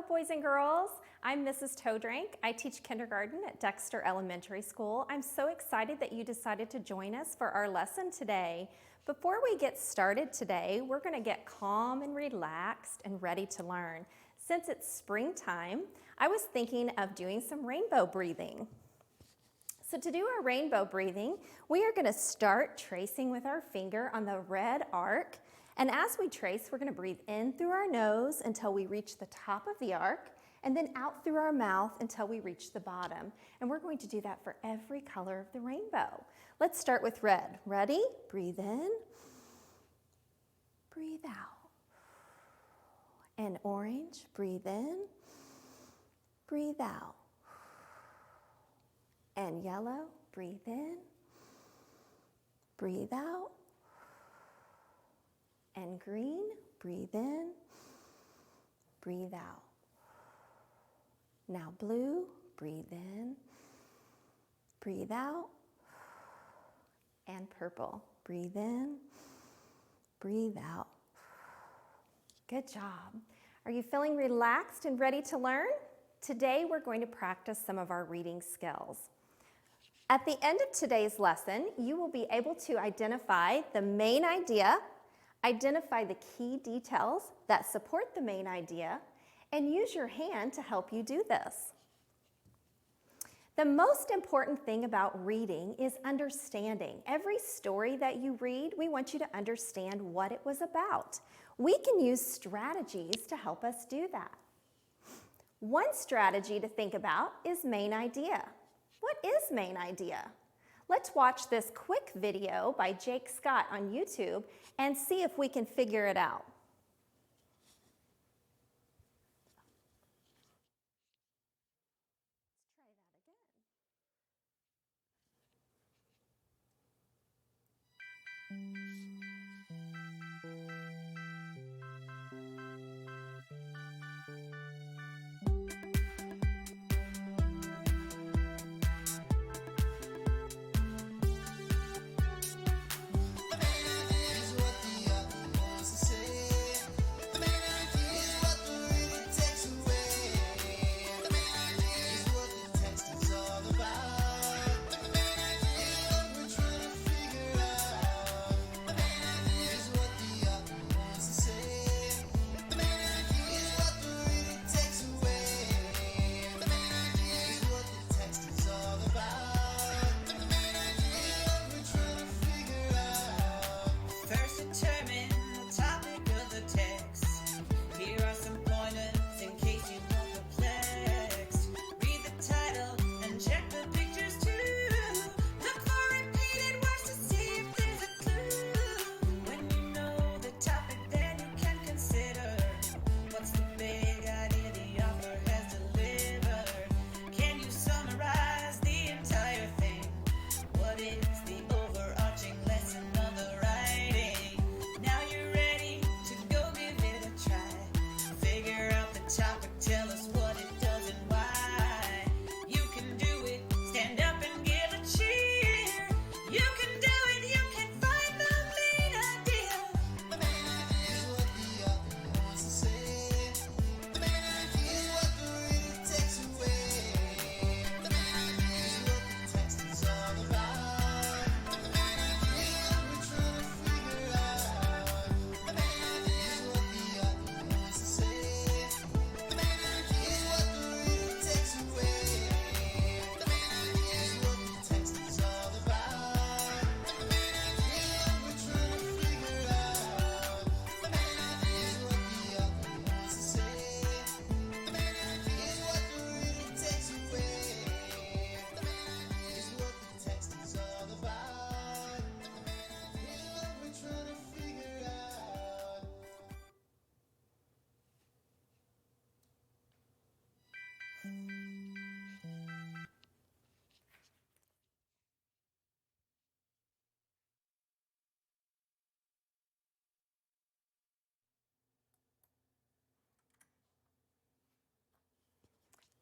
boys and girls. I'm Mrs. Todrank. I teach kindergarten at Dexter Elementary School. I'm so excited that you decided to join us for our lesson today. Before we get started today, we're going to get calm and relaxed and ready to learn. Since it's springtime, I was thinking of doing some rainbow breathing. So to do our rainbow breathing, we are going to start tracing with our finger on the red arc. And as we trace, we're going to breathe in through our nose until we reach the top of the arc, and then out through our mouth until we reach the bottom. And we're going to do that for every color of the rainbow. Let's start with red. Ready? Breathe in, breathe out. And orange, breathe in, breathe out. And yellow, breathe in, breathe out. And green, breathe in, breathe out. Now blue, breathe in, breathe out. And purple, breathe in, breathe out. Good job. Are you feeling relaxed and ready to learn? Today we're going to practice some of our reading skills. At the end of today's lesson, you will be able to identify the main idea, identify the key details that support the main idea, and use your hand to help you do this. The most important thing about reading is understanding. Every story that you read, we want you to understand what it was about. We can use strategies to help us do that. One strategy to think about is main idea. What is main idea? Let's watch this quick video by Jake Scott on YouTube and see if we can figure it out.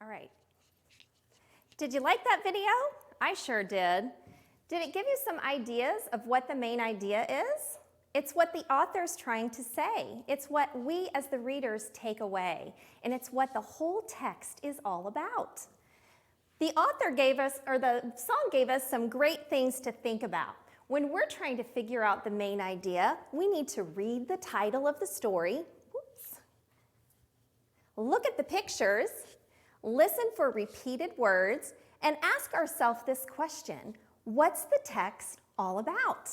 All right. Did you like that video? I sure did. Did it give you some ideas of what the main idea is? It's what the author's trying to say. It's what we as the readers take away. And it's what the whole text is all about. The author gave us, or the song gave us some great things to think about. When we're trying to figure out the main idea, we need to read the title of the story. Whoops. Look at the pictures, listen for repeated words, and ask ourselves this question: what's the text all about?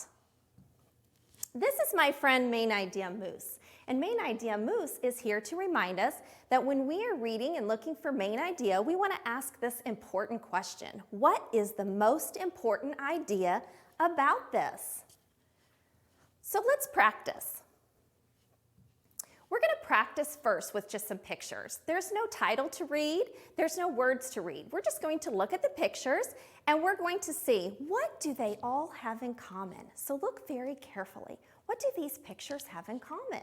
This is my friend Main Idea Moose. And Main Idea Moose is here to remind us that when we are reading and looking for main idea, we want to ask this important question: what is the most important idea about this? So let's practice. We're going to practice first with just some pictures. There's no title to read. There's no words to read. We're just going to look at the pictures and we're going to see, what do they all have in common? So look very carefully. What do these pictures have in common?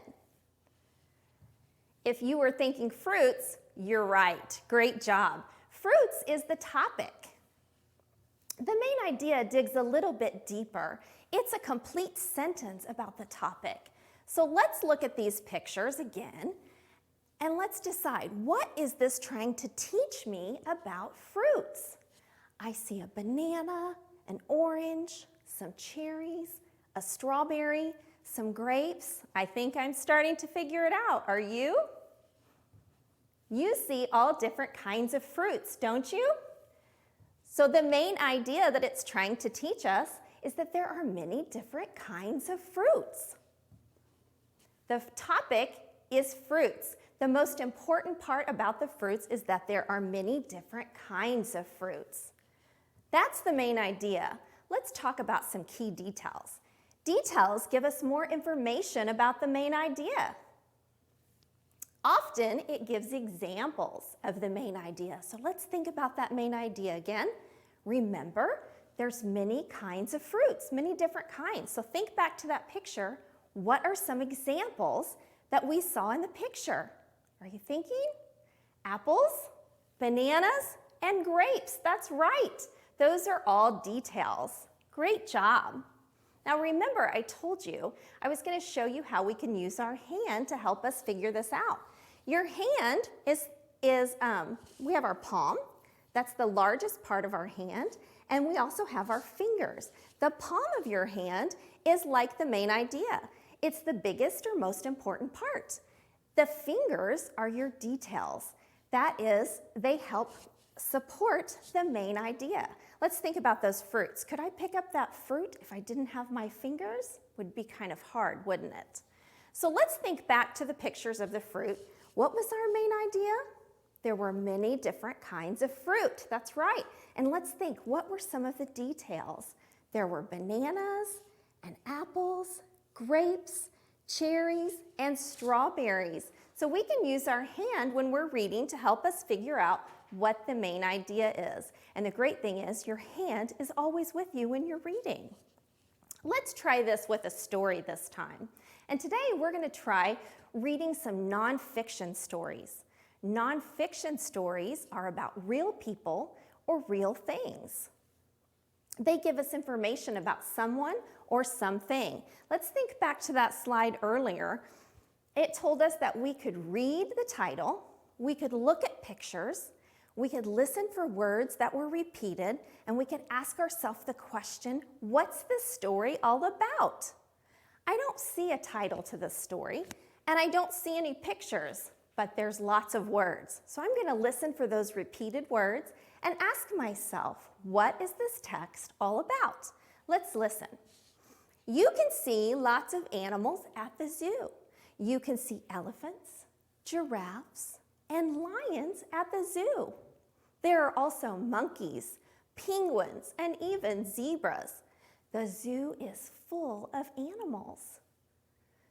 If you were thinking fruits, you're right. Great job. Fruits is the topic. The main idea digs a little bit deeper. It's a complete sentence about the topic. So let's look at these pictures again, and let's decide, what is this trying to teach me about fruits? I see a banana, an orange, some cherries, a strawberry, some grapes. I think I'm starting to figure it out. Are you? You see all different kinds of fruits, don't you? So the main idea that it's trying to teach us is that there are many different kinds of fruits. The topic is fruits. The most important part about the fruits is that there are many different kinds of fruits. That's the main idea. Let's talk about some key details. Details give us more information about the main idea. Often it gives examples of the main idea. So let's think about that main idea again. Remember, there's many kinds of fruits, many different kinds. So think back to that picture. What are some examples that we saw in the picture? Are you thinking? Apples, bananas, and grapes. That's right. Those are all details. Great job. Now remember, I told you I was going to show you how we can use our hand to help us figure this out. Your hand we have our palm. That's the largest part of our hand. And we also have our fingers. The palm of your hand is like the main idea. It's the biggest or most important part. The fingers are your details. That is, they help support the main idea. Let's think about those fruits. Could I pick up that fruit if I didn't have my fingers? Would be kind of hard, wouldn't it? So let's think back to the pictures of the fruit. What was our main idea? There were many different kinds of fruit. That's right. And let's think, what were some of the details? There were bananas and apples, grapes, cherries, and strawberries. So we can use our hand when we're reading to help us figure out what the main idea is. And the great thing is your hand is always with you when you're reading. Let's try this with a story this time. And today we're going to try reading some nonfiction stories. Nonfiction stories are about real people or real things. They give us information about someone or something. Let's think back to that slide earlier. It told us that we could read the title, we could look at pictures, we could listen for words that were repeated, and we could ask ourselves the question, what's this story all about? I don't see a title to this story, and I don't see any pictures, but there's lots of words. So I'm going to listen for those repeated words and ask myself, what is this text all about? Let's listen. You can see lots of animals at the zoo. You can see elephants, giraffes, and lions at the zoo. There are also monkeys, penguins, and even zebras. The zoo is full of animals.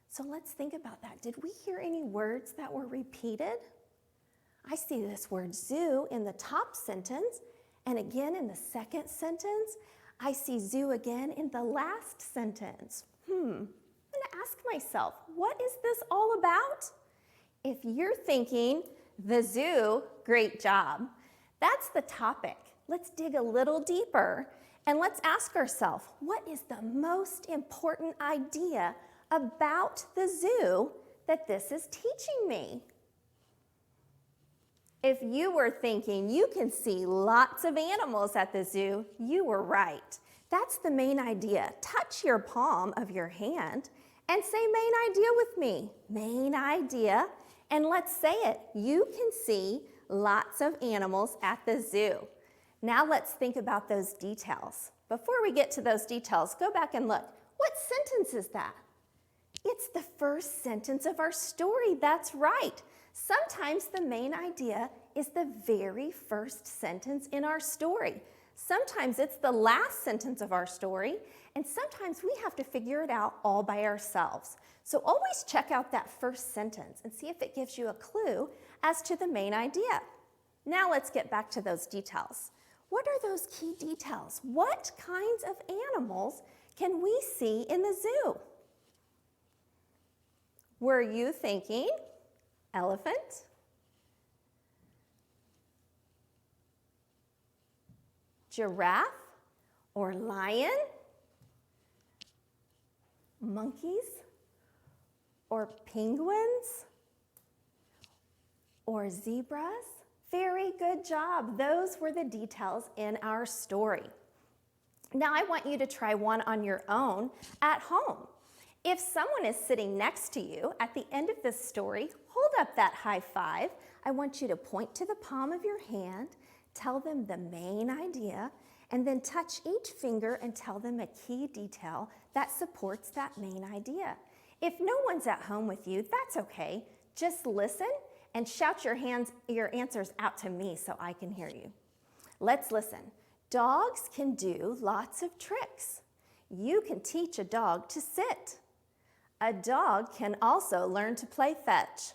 So let's think about that. Did we hear any words that were repeated? I see this word zoo in the top sentence, and again in the second sentence. I see zoo again in the last sentence. I'm going to ask myself, what is this all about? If you're thinking the zoo, great job. That's the topic. Let's dig a little deeper and let's ask ourselves, what is the most important idea about the zoo that this is teaching me? If you were thinking you can see lots of animals at the zoo, you were right. That's the main idea. Touch your palm of your hand and say main idea with me. Main idea. And let's say it. You can see lots of animals at the zoo. Now let's think about those details. Before we get to those details, go back and look. What sentence is that? It's the first sentence of our story. That's right. Sometimes the main idea is the very first sentence in our story. Sometimes it's the last sentence of our story, and sometimes we have to figure it out all by ourselves. So always check out that first sentence and see if it gives you a clue as to the main idea. Now let's get back to those details. What are those key details? What kinds of animals can we see in the zoo? Were you thinking elephant, giraffe or lion, monkeys or penguins or zebras? Very good job. Those were the details in our story. Now I want you to try one on your own at home. If someone is sitting next to you at the end of this story, hold up that high five. I want you to point to the palm of your hand, tell them the main idea, and then touch each finger and tell them a key detail that supports that main idea. If no one's at home with you, that's okay. Just listen and shout your answers out to me so I can hear you. Let's listen. Dogs can do lots of tricks. You can teach a dog to sit. A dog can also learn to play fetch.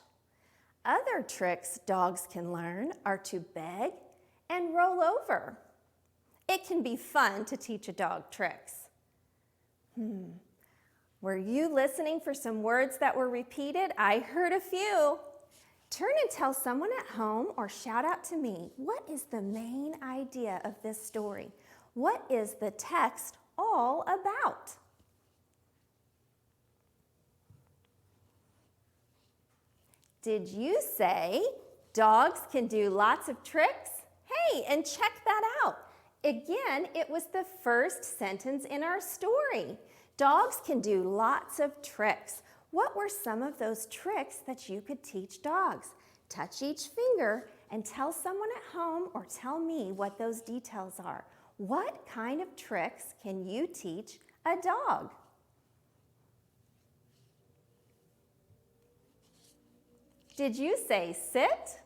Other tricks dogs can learn are to beg and roll over. It can be fun to teach a dog tricks. Were you listening for some words that were repeated? I heard a few. Turn and tell someone at home or shout out to me, what is the main idea of this story? What is the text all about? Did you say dogs can do lots of tricks? Hey, and check that out. Again, it was the first sentence in our story. Dogs can do lots of tricks. What were some of those tricks that you could teach dogs? Touch each finger and tell someone at home or tell me what those details are. What kind of tricks can you teach a dog? Did you say sit?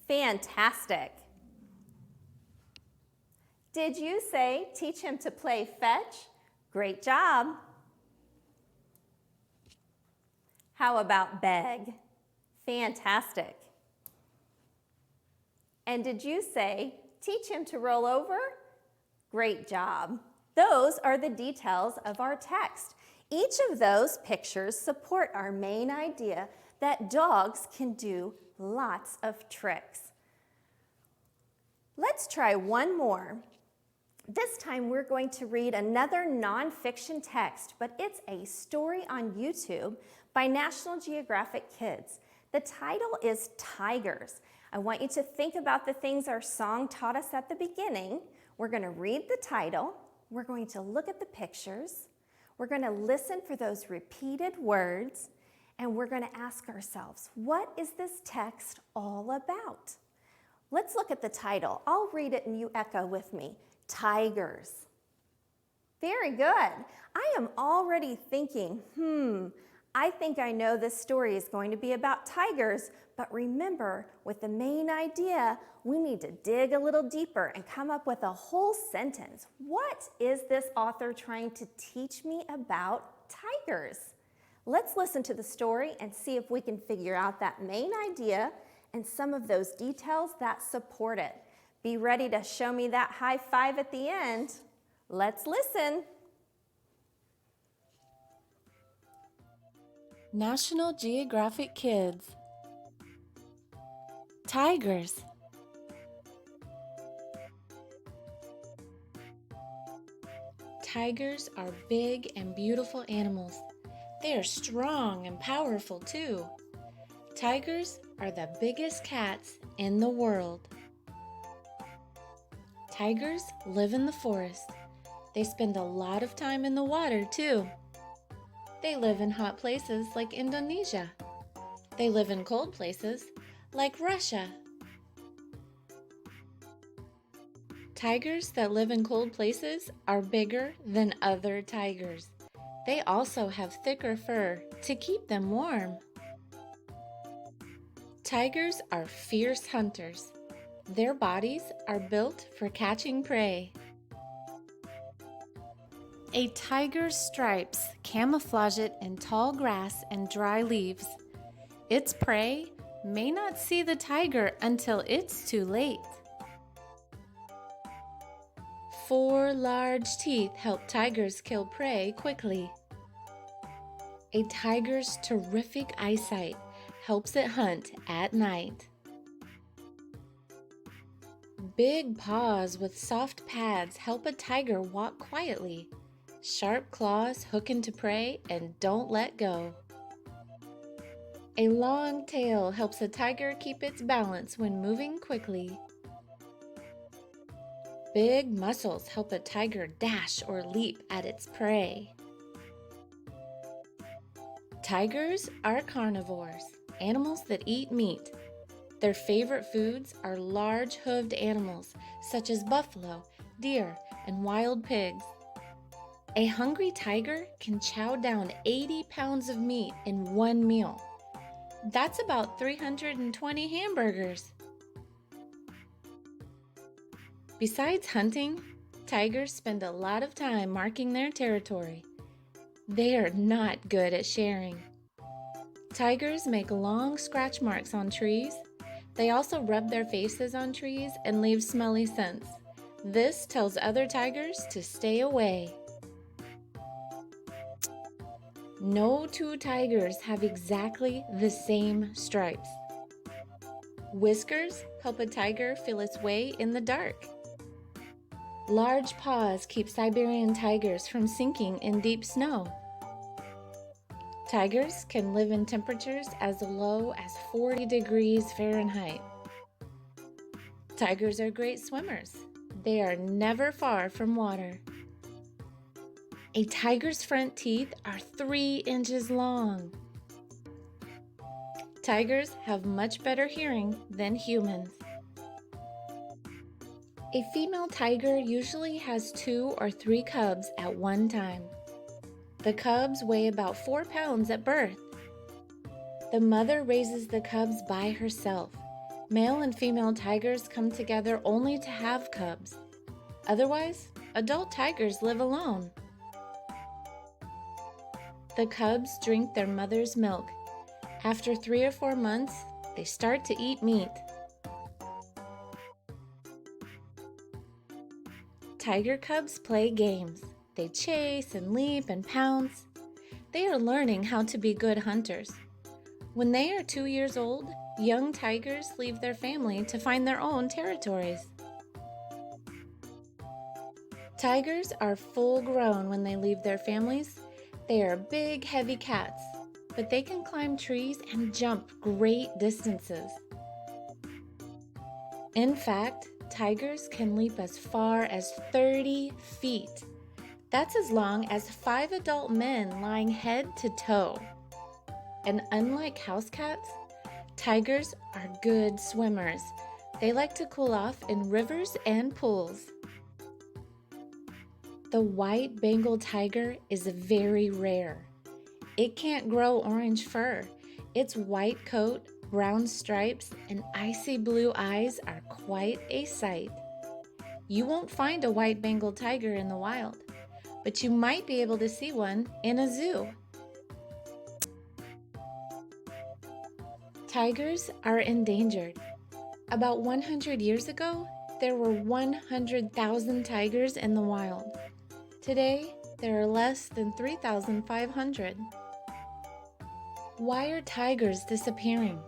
Fantastic. Did you say teach him to play fetch? Great job. How about beg? Fantastic. And did you say teach him to roll over? Great job. Those are the details of our text. Each of those pictures support our main idea that dogs can do lots of tricks. Let's try one more. This time we're going to read another nonfiction text, but it's a story on YouTube by National Geographic Kids. The title is Tigers. I want you to think about the things our song taught us at the beginning. We're going to read the title. We're going to look at the pictures. We're going to listen for those repeated words. And we're going to ask ourselves, what is this text all about? Let's look at the title. I'll read it and you echo with me. Tigers. Very good. I am already thinking, I think I know this story is going to be about tigers, but remember, with the main idea, we need to dig a little deeper and come up with a whole sentence. What is this author trying to teach me about tigers? Let's listen to the story and see if we can figure out that main idea and some of those details that support it. Be ready to show me that high five at the end. Let's listen. National Geographic Kids. Tigers. Tigers are big and beautiful animals. They are strong and powerful too. Tigers are the biggest cats in the world. Tigers live in the forest. They spend a lot of time in the water too. They live in hot places like Indonesia. They live in cold places like Russia. Tigers that live in cold places are bigger than other tigers. They also have thicker fur to keep them warm. Tigers are fierce hunters. Their bodies are built for catching prey. A tiger's stripes camouflage it in tall grass and dry leaves. Its prey may not see the tiger until it's too late. 4 large teeth help tigers kill prey quickly. A tiger's terrific eyesight helps it hunt at night. Big paws with soft pads help a tiger walk quietly. Sharp claws hook into prey and don't let go. A long tail helps a tiger keep its balance when moving quickly. Big muscles help a tiger dash or leap at its prey. Tigers are carnivores, animals that eat meat. Their favorite foods are large hoofed animals such as buffalo, deer, and wild pigs. A hungry tiger can chow down 80 pounds of meat in one meal. That's about 320 hamburgers. Besides hunting, tigers spend a lot of time marking their territory. They are not good at sharing. Tigers make long scratch marks on trees. They also rub their faces on trees and leave smelly scents. This tells other tigers to stay away. No 2 tigers have exactly the same stripes. Whiskers help a tiger feel its way in the dark. Large paws keep Siberian tigers from sinking in deep snow. Tigers can live in temperatures as low as 40 degrees Fahrenheit. Tigers are great swimmers. They are never far from water. A tiger's front teeth are 3 inches long. Tigers have much better hearing than humans. A female tiger usually has 2 or 3 cubs at one time. The cubs weigh about 4 pounds at birth. The mother raises the cubs by herself. Male and female tigers come together only to have cubs. Otherwise, adult tigers live alone. The cubs drink their mother's milk. After 3 or 4 months, they start to eat meat. Tiger cubs play games. They chase and leap and pounce. They are learning how to be good hunters. When they are 2 years old, young tigers leave their family to find their own territories. Tigers are full grown when they leave their families. They are big, heavy cats, but they can climb trees and jump great distances. In fact, tigers can leap as far as 30 feet. That's as long as 5 adult men lying head to toe. And unlike house cats, tigers are good swimmers. They like to cool off in rivers and pools. The white Bengal tiger is very rare. It can't grow orange fur. Its white coat, brown stripes, and icy blue eyes are quite a sight. You won't find a white Bengal tiger in the wild, but you might be able to see one in a zoo. Tigers are endangered. About 100 years ago, there were 100,000 tigers in the wild. Today, there are less than 3,500. Why are tigers disappearing?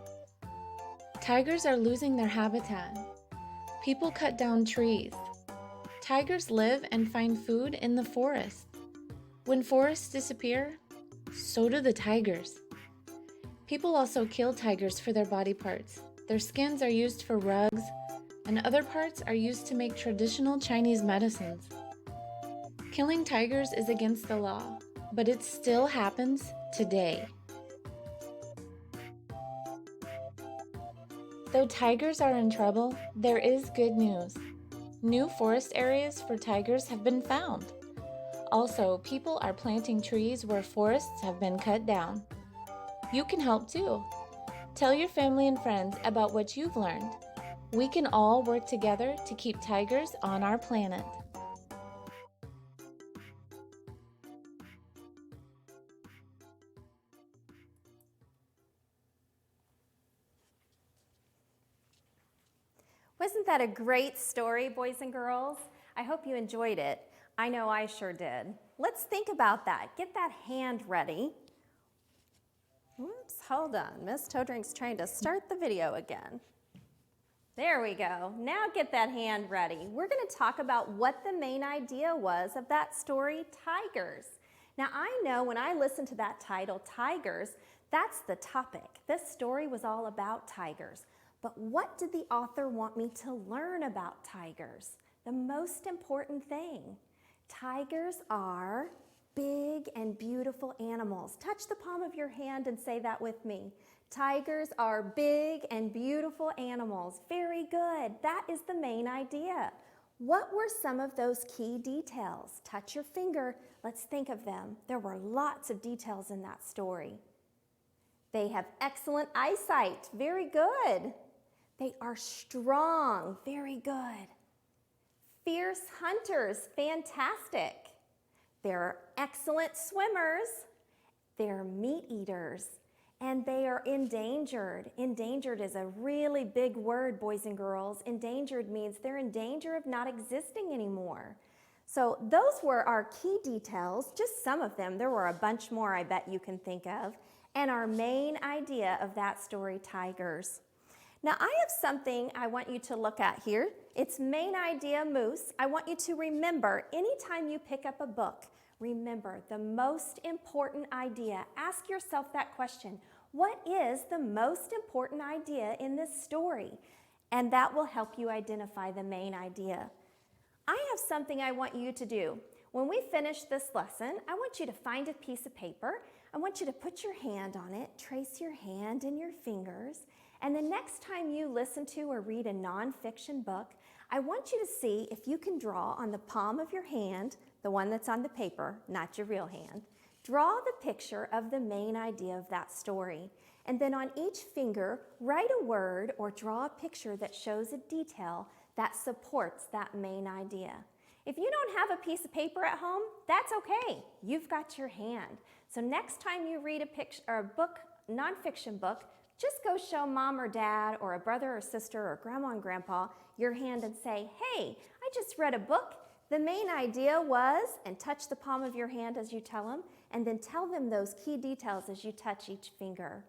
Tigers are losing their habitat. People cut down trees. Tigers live and find food in the forest. When forests disappear, so do the tigers. People also kill tigers for their body parts. Their skins are used for rugs, and other parts are used to make traditional Chinese medicines. Killing tigers is against the law, but it still happens today. Though tigers are in trouble, there is good news. New forest areas for tigers have been found. Also, people are planting trees where forests have been cut down. You can help too. Tell your family and friends about what you've learned. We can all work together to keep tigers on our planet. Wasn't that a great story, boys and girls? I hope you enjoyed it. I know I sure did. Let's think about that. Get that hand ready. Whoops, hold on. Miss Todrank's trying to start the video again. There we go. Now get that hand ready. We're going to talk about what the main idea was of that story, Tigers. Now, I know when I listened to that title, Tigers, that's the topic. This story was all about tigers. But what did the author want me to learn about tigers? The most important thing. Tigers are big and beautiful animals. Touch the palm of your hand and say that with me. Tigers are big and beautiful animals. Very good. That is the main idea. What were some of those key details? Touch your finger. Let's think of them. There were lots of details in that story. They have excellent eyesight. Very good. They are strong. Very good. Fierce hunters. Fantastic. They're excellent swimmers. They're meat eaters. And they are endangered. Endangered is a really big word, boys and girls. Endangered means they're in danger of not existing anymore. So those were our key details, just some of them. There were a bunch more I bet you can think of. And our main idea of that story, Tigers. Now I have something I want you to look at here. It's main idea moose. I want you to remember anytime you pick up a book, remember the most important idea. Ask yourself that question. What is the most important idea in this story? And that will help you identify the main idea. I have something I want you to do. When we finish this lesson, I want you to find a piece of paper. I want you to put your hand on it, trace your hand and your fingers, and the next time you listen to or read a nonfiction book, I want you to see if you can draw on the palm of your hand, the one that's on the paper, not your real hand, draw the picture of the main idea of that story. And then on each finger, write a word or draw a picture that shows a detail that supports that main idea. If you don't have a piece of paper at home, that's okay. You've got your hand. So next time you read a picture or a book, nonfiction book, just go show mom or dad or a brother or sister or grandma and grandpa your hand and say, hey, I just read a book. The main idea was, and touch the palm of your hand as you tell them, and then tell them those key details as you touch each finger.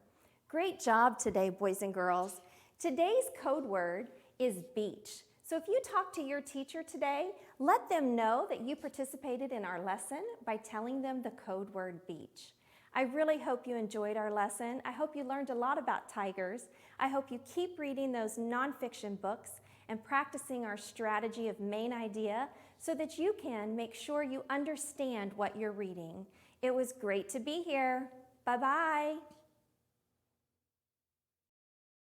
Great job today, boys and girls. Today's code word is beach. So if you talk to your teacher today, let them know that you participated in our lesson by telling them the code word beach. I really hope you enjoyed our lesson. I hope you learned a lot about tigers. I hope you keep reading those nonfiction books and practicing our strategy of main idea so that you can make sure you understand what you're reading. It was great to be here. Bye-bye.